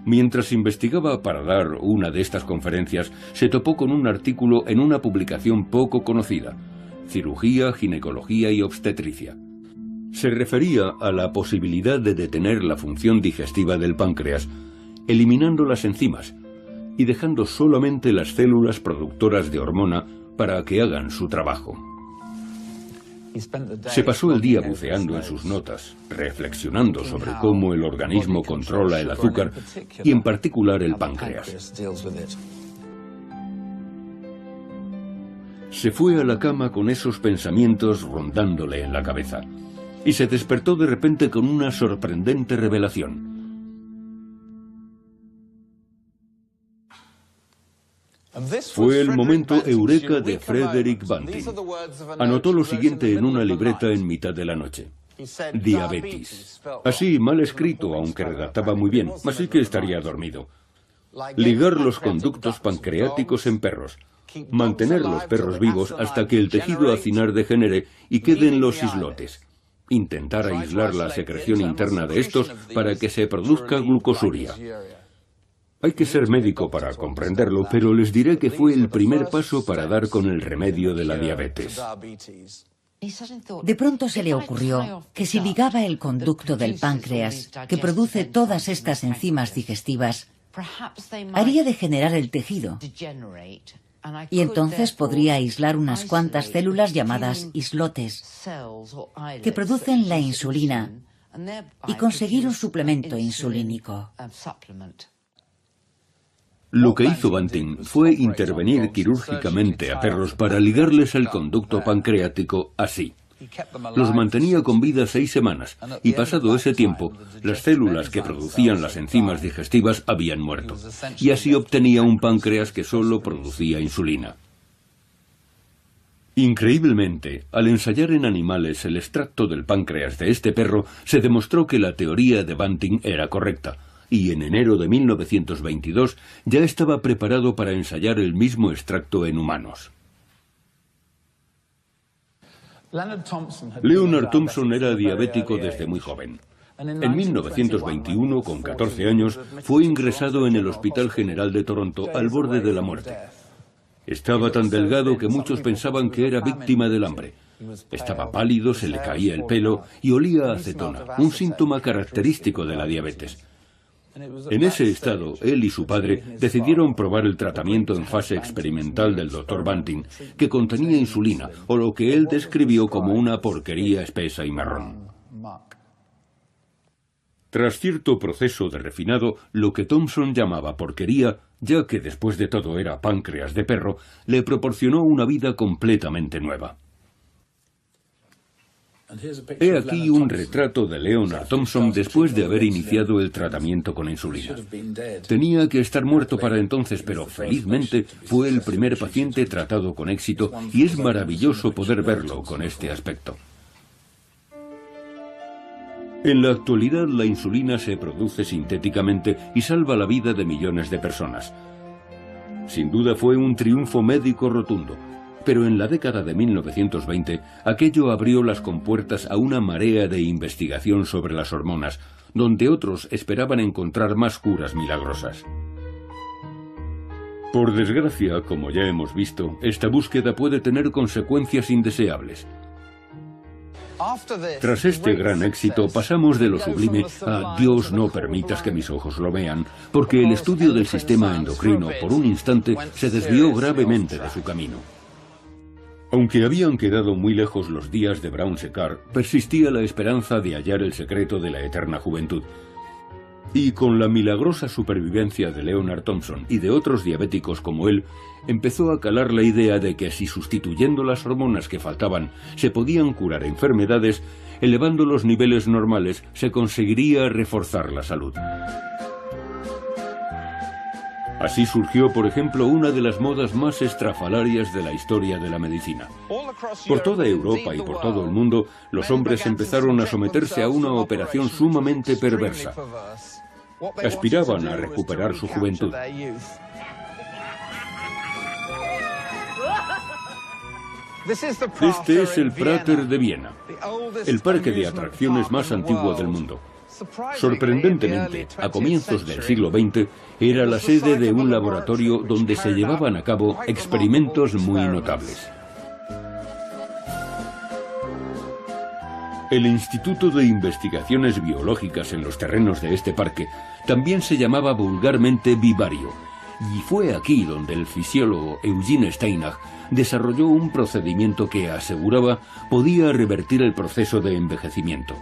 Mientras investigaba para dar una de estas conferencias, se topó con un artículo en una publicación poco conocida: Cirugía, Ginecología y Obstetricia. Se refería a la posibilidad de detener la función digestiva del páncreas, eliminando las enzimas y dejando solamente las células productoras de hormona para que hagan su trabajo. Se pasó el día buceando en sus notas, reflexionando sobre cómo el organismo controla el azúcar y en particular el páncreas. Se fue a la cama con esos pensamientos rondándole en la cabeza y se despertó de repente con una sorprendente revelación. Fue el momento eureka de Frederick Banting. Anotó lo siguiente en una libreta en mitad de la noche: diabetes. Así, mal escrito, aunque redactaba muy bien, así que estaría dormido. Ligar los conductos pancreáticos en perros. Mantener los perros vivos hasta que el tejido acinar degenere y queden los islotes. Intentar aislar la secreción interna de estos para que se produzca glucosuria. Hay que ser médico para comprenderlo, pero les diré que fue el primer paso para dar con el remedio de la diabetes. De pronto se le ocurrió que si ligaba el conducto del páncreas, que produce todas estas enzimas digestivas, haría degenerar el tejido. Y entonces podría aislar unas cuantas células llamadas islotes, que producen la insulina, y conseguir un suplemento insulínico. Lo que hizo Banting fue intervenir quirúrgicamente a perros para ligarles el conducto pancreático así. Los mantenía con vida 6 semanas y pasado ese tiempo, las células que producían las enzimas digestivas habían muerto, y así obtenía un páncreas que solo producía insulina. Increíblemente, al ensayar en animales el extracto del páncreas de este perro, se demostró que la teoría de Banting era correcta, y en enero de 1922 ya estaba preparado para ensayar el mismo extracto en humanos. Leonard Thompson era diabético desde muy joven. En 1921, con 14 años, fue ingresado en el Hospital General de Toronto al borde de la muerte. Estaba tan delgado que muchos pensaban que era víctima del hambre. Estaba pálido, se le caía el pelo y olía a acetona, un síntoma característico de la diabetes. En ese estado, él y su padre decidieron probar el tratamiento en fase experimental del Dr. Banting, que contenía insulina, o lo que él describió como una porquería espesa y marrón. Tras cierto proceso de refinado, lo que Thompson llamaba porquería, ya que después de todo era páncreas de perro, le proporcionó una vida completamente nueva. He aquí un retrato de Leonard Thompson después de haber iniciado el tratamiento con insulina. Tenía que estar muerto para entonces, pero felizmente fue el primer paciente tratado con éxito y es maravilloso poder verlo con este aspecto. En la actualidad la insulina se produce sintéticamente y salva la vida de millones de personas. Sin duda fue un triunfo médico rotundo. Pero en la década de 1920, aquello abrió las compuertas a una marea de investigación sobre las hormonas, donde otros esperaban encontrar más curas milagrosas. Por desgracia, como ya hemos visto, esta búsqueda puede tener consecuencias indeseables. Tras este gran éxito, pasamos de lo sublime a Dios no permitas que mis ojos lo vean, porque el estudio del sistema endocrino, por un instante, se desvió gravemente de su camino. Aunque habían quedado muy lejos los días de Brown Séquard, persistía la esperanza de hallar el secreto de la eterna juventud. Y con la milagrosa supervivencia de Leonard Thompson y de otros diabéticos como él, empezó a calar la idea de que si sustituyendo las hormonas que faltaban se podían curar enfermedades, elevando los niveles normales se conseguiría reforzar la salud. Así surgió, por ejemplo, una de las modas más estrafalarias de la historia de la medicina. Por toda Europa y por todo el mundo, los hombres empezaron a someterse a una operación sumamente perversa. Aspiraban a recuperar su juventud. Este es el Prater de Viena, el parque de atracciones más antiguo del mundo. Sorprendentemente, a comienzos del siglo XX, era la sede de un laboratorio donde se llevaban a cabo experimentos muy notables. El Instituto de Investigaciones Biológicas en los terrenos de este parque también se llamaba vulgarmente Vivario, y fue aquí donde el fisiólogo Eugene Steinach desarrolló un procedimiento que aseguraba podía revertir el proceso de envejecimiento.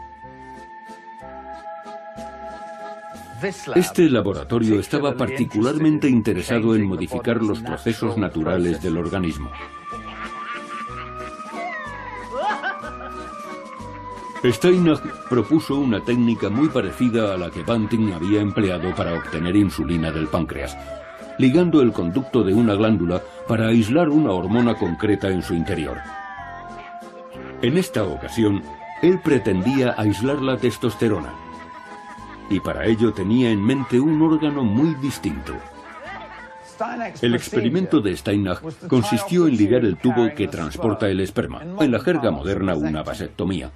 Este laboratorio estaba particularmente interesado en modificar los procesos naturales del organismo. Steinach propuso una técnica muy parecida a la que Banting había empleado para obtener insulina del páncreas, ligando el conducto de una glándula para aislar una hormona concreta en su interior. En esta ocasión, él pretendía aislar la testosterona, y para ello tenía en mente un órgano muy distinto. El experimento de Steinach consistió en ligar el tubo que transporta el esperma, en la jerga moderna una vasectomía.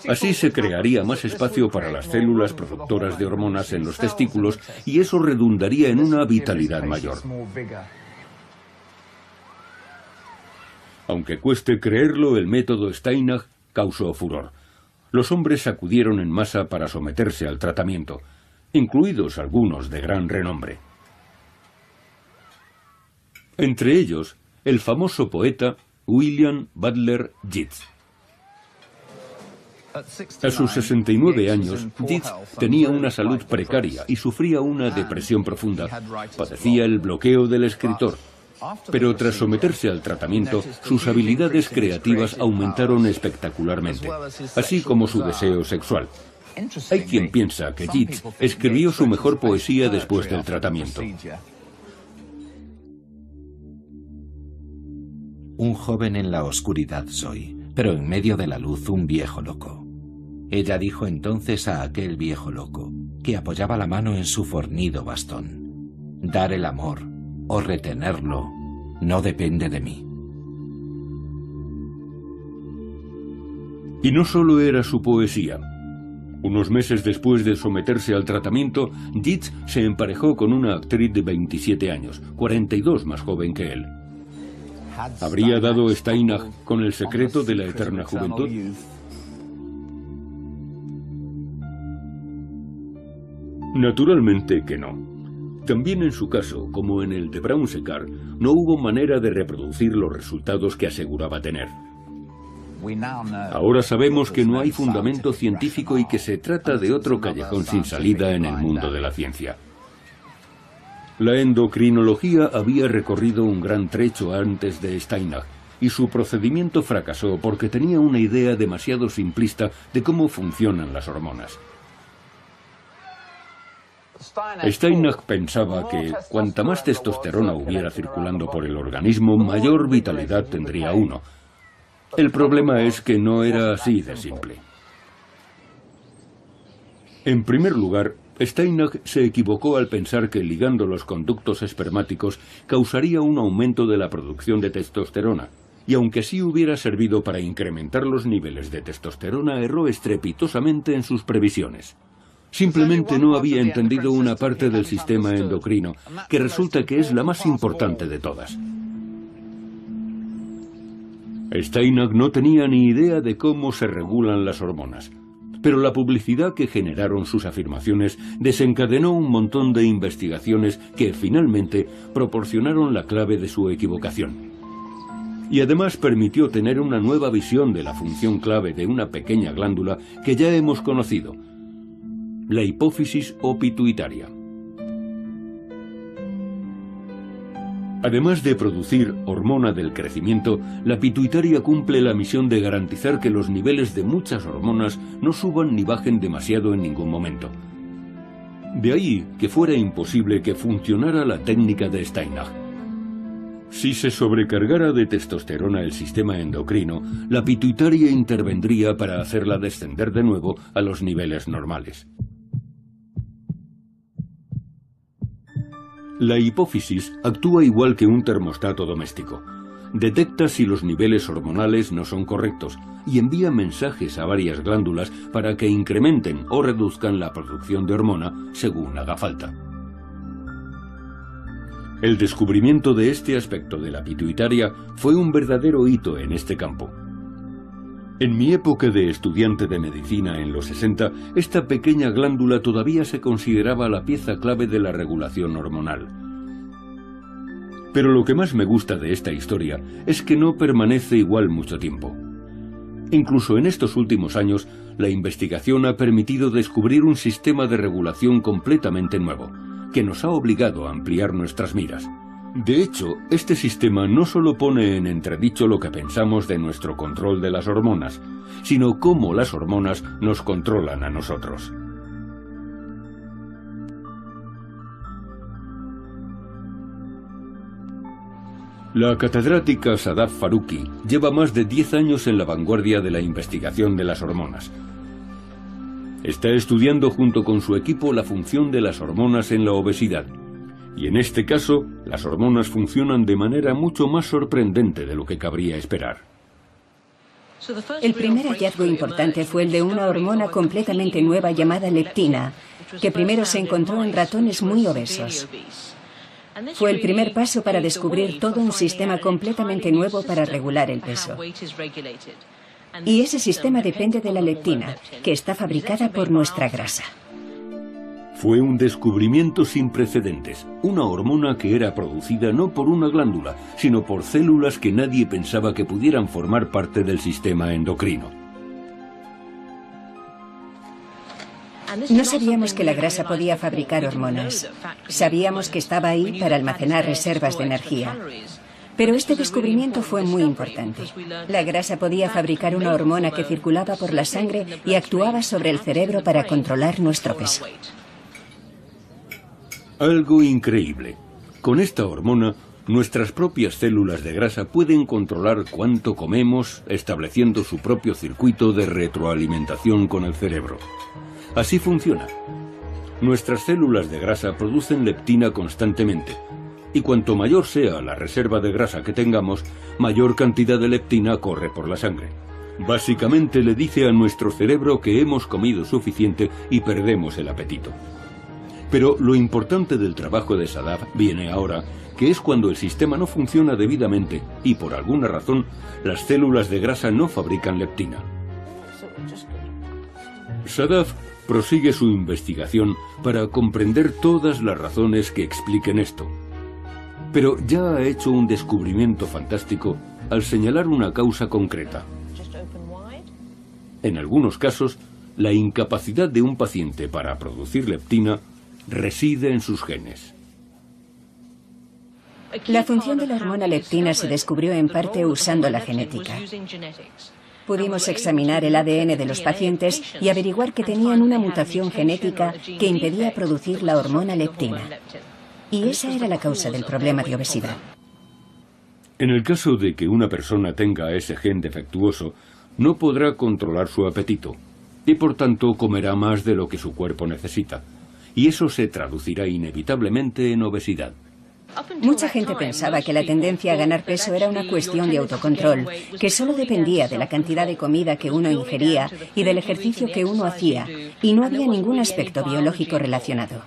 Así se crearía más espacio para las células productoras de hormonas en los testículos y eso redundaría en una vitalidad mayor. Aunque cueste creerlo, el método Steinach causó furor. Los hombres acudieron en masa para someterse al tratamiento, incluidos algunos de gran renombre. Entre ellos, el famoso poeta William Butler Yeats. A sus 69 años, Yeats tenía una salud precaria y sufría una depresión profunda. Padecía el bloqueo del escritor. Pero tras someterse al tratamiento, sus habilidades creativas aumentaron espectacularmente, así como su deseo sexual. Hay quien piensa que Yeats escribió su mejor poesía después del tratamiento. Un joven en la oscuridad soy, pero en medio de la luz un viejo loco. Ella dijo entonces a aquel viejo loco, que apoyaba la mano en su fornido bastón: dar el amor o retenerlo no depende de mí. Y no solo era su poesía. Unos meses después de someterse al tratamiento, Yeats se emparejó con una actriz de 27 años, 42 más joven que él. ¿Habría dado Steinach con el secreto de la eterna juventud? Naturalmente que no. También en su caso, como en el de Brown-Séquard, no hubo manera de reproducir los resultados que aseguraba tener. Ahora sabemos que no hay fundamento científico y que se trata de otro callejón sin salida en el mundo de la ciencia. La endocrinología había recorrido un gran trecho antes de Steinach, y su procedimiento fracasó porque tenía una idea demasiado simplista de cómo funcionan las hormonas. Steinach pensaba que cuanta más testosterona hubiera circulando por el organismo, mayor vitalidad tendría uno. El problema es que no era así de simple. En primer lugar, Steinach se equivocó al pensar que ligando los conductos espermáticos causaría un aumento de la producción de testosterona, y aunque sí hubiera servido para incrementar los niveles de testosterona, erró estrepitosamente en sus previsiones. Simplemente no había entendido una parte del sistema endocrino, que resulta que es la más importante de todas. Steinach no tenía ni idea de cómo se regulan las hormonas, pero la publicidad que generaron sus afirmaciones desencadenó un montón de investigaciones que finalmente proporcionaron la clave de su equivocación. Y además permitió tener una nueva visión de la función clave de una pequeña glándula que ya hemos conocido. la hipófisis o pituitaria. Además de producir hormona del crecimiento, la pituitaria cumple la misión de garantizar que los niveles de muchas hormonas no suban ni bajen demasiado en ningún momento. De ahí que fuera imposible que funcionara la técnica de Steinach. Si se sobrecargara de testosterona el sistema endocrino, la pituitaria intervendría para hacerla descender de nuevo a los niveles normales. La hipófisis actúa igual que un termostato doméstico. Detecta si los niveles hormonales no son correctos y envía mensajes a varias glándulas para que incrementen o reduzcan la producción de hormona según haga falta. El descubrimiento de este aspecto de la pituitaria fue un verdadero hito en este campo. En mi época de estudiante de medicina en los 60, esta pequeña glándula todavía se consideraba la pieza clave de la regulación hormonal. Pero lo que más me gusta de esta historia es que no permanece igual mucho tiempo. Incluso en estos últimos años, la investigación ha permitido descubrir un sistema de regulación completamente nuevo, que nos ha obligado a ampliar nuestras miras. De hecho, este sistema no solo pone en entredicho lo que pensamos de nuestro control de las hormonas, sino cómo las hormonas nos controlan a nosotros. La catedrática Sadaf Farooqui lleva más de 10 años en la vanguardia de la investigación de las hormonas. Está estudiando junto con su equipo la función de las hormonas en la obesidad. Y en este caso, las hormonas funcionan de manera mucho más sorprendente de lo que cabría esperar. El primer hallazgo importante fue el de una hormona completamente nueva llamada leptina, que primero se encontró en ratones muy obesos. Fue el primer paso para descubrir todo un sistema completamente nuevo para regular el peso. Y ese sistema depende de la leptina, que está fabricada por nuestra grasa. Fue un descubrimiento sin precedentes, una hormona que era producida no por una glándula, sino por células que nadie pensaba que pudieran formar parte del sistema endocrino. No sabíamos que la grasa podía fabricar hormonas. Sabíamos que estaba ahí para almacenar reservas de energía. Pero este descubrimiento fue muy importante. La grasa podía fabricar una hormona que circulaba por la sangre y actuaba sobre el cerebro para controlar nuestro peso. Algo increíble. Con esta hormona, nuestras propias células de grasa pueden controlar cuánto comemos, estableciendo su propio circuito de retroalimentación con el cerebro. Así funciona. Nuestras células de grasa producen leptina constantemente, y cuanto mayor sea la reserva de grasa que tengamos, mayor cantidad de leptina corre por la sangre. Básicamente le dice a nuestro cerebro que hemos comido suficiente y perdemos el apetito. Pero lo importante del trabajo de Sadaf viene ahora, que es cuando el sistema no funciona debidamente y por alguna razón las células de grasa no fabrican leptina. Sadaf prosigue su investigación para comprender todas las razones que expliquen esto. Pero ya ha hecho un descubrimiento fantástico al señalar una causa concreta. En algunos casos, la incapacidad de un paciente para producir leptina reside en sus genes. La función de la hormona leptina se descubrió en parte usando la genética. Pudimos examinar el ADN de los pacientes y averiguar que tenían una mutación genética que impedía producir la hormona leptina. Y esa era la causa del problema de obesidad. En el caso de que una persona tenga ese gen defectuoso, no podrá controlar su apetito y por tanto comerá más de lo que su cuerpo necesita. Y eso se traducirá inevitablemente en obesidad. Mucha gente pensaba que la tendencia a ganar peso era una cuestión de autocontrol, que solo dependía de la cantidad de comida que uno ingería y del ejercicio que uno hacía, y no había ningún aspecto biológico relacionado.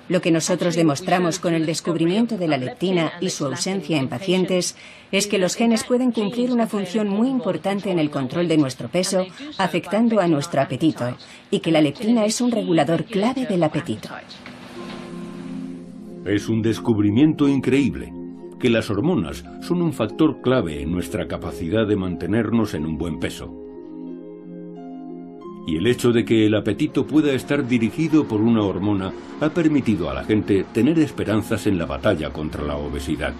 Lo que nosotros demostramos con el descubrimiento de la leptina y su ausencia en pacientes es que los genes pueden cumplir una función muy importante en el control de nuestro peso, afectando a nuestro apetito, y que la leptina es un regulador clave del apetito. Es un descubrimiento increíble, que las hormonas son un factor clave en nuestra capacidad de mantenernos en un buen peso. Y el hecho de que el apetito pueda estar dirigido por una hormona ha permitido a la gente tener esperanzas en la batalla contra la obesidad.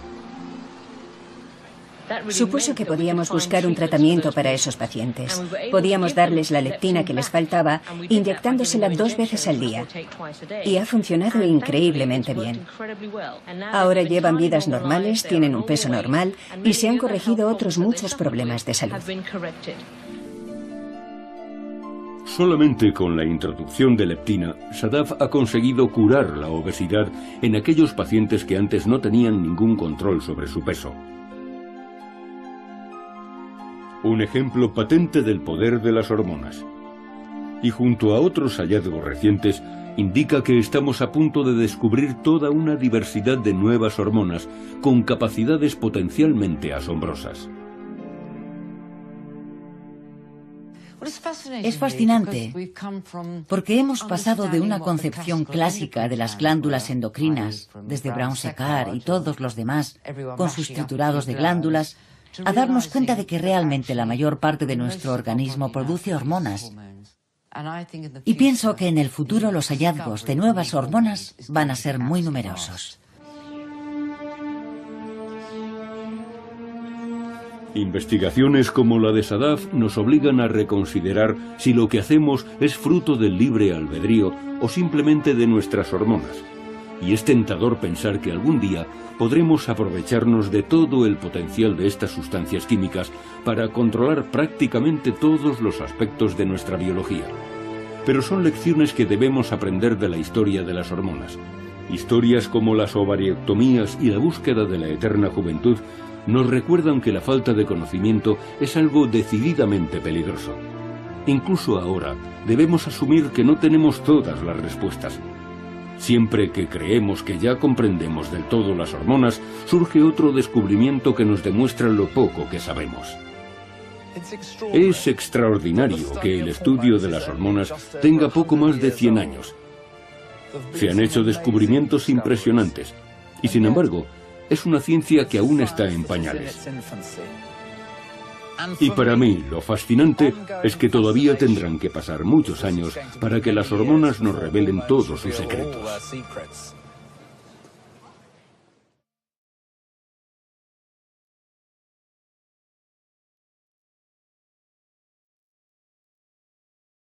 Supuso que podíamos buscar un tratamiento para esos pacientes. Podíamos darles la leptina que les faltaba, inyectándosela 2 veces al día. Y ha funcionado increíblemente bien. Ahora llevan vidas normales, tienen un peso normal y se han corregido otros muchos problemas de salud. Solamente con la introducción de leptina, Sadaf ha conseguido curar la obesidad en aquellos pacientes que antes no tenían ningún control sobre su peso. Un ejemplo patente del poder de las hormonas. Y junto a otros hallazgos recientes, indica que estamos a punto de descubrir toda una diversidad de nuevas hormonas con capacidades potencialmente asombrosas. Es fascinante porque hemos pasado de una concepción clásica de las glándulas endocrinas, desde Brown-Séquard y todos los demás, con sus triturados de glándulas, a darnos cuenta de que realmente la mayor parte de nuestro organismo produce hormonas. Y pienso que en el futuro los hallazgos de nuevas hormonas van a ser muy numerosos. Investigaciones como la de Sadaf nos obligan a reconsiderar si lo que hacemos es fruto del libre albedrío o simplemente de nuestras hormonas. Y es tentador pensar que algún día podremos aprovecharnos de todo el potencial de estas sustancias químicas para controlar prácticamente todos los aspectos de nuestra biología. Pero son lecciones que debemos aprender de la historia de las hormonas. Historias como las ovariectomías y la búsqueda de la eterna juventud nos recuerdan que la falta de conocimiento es algo decididamente peligroso. Incluso ahora debemos asumir que no tenemos todas las respuestas. Siempre que creemos que ya comprendemos del todo las hormonas, surge otro descubrimiento que nos demuestra lo poco que sabemos. Es extraordinario que el estudio de las hormonas tenga poco más de 100 años. Se han hecho descubrimientos impresionantes, y sin embargo, es una ciencia que aún está en pañales. Y para mí, lo fascinante es que todavía tendrán que pasar muchos años para que las hormonas nos revelen todos sus secretos.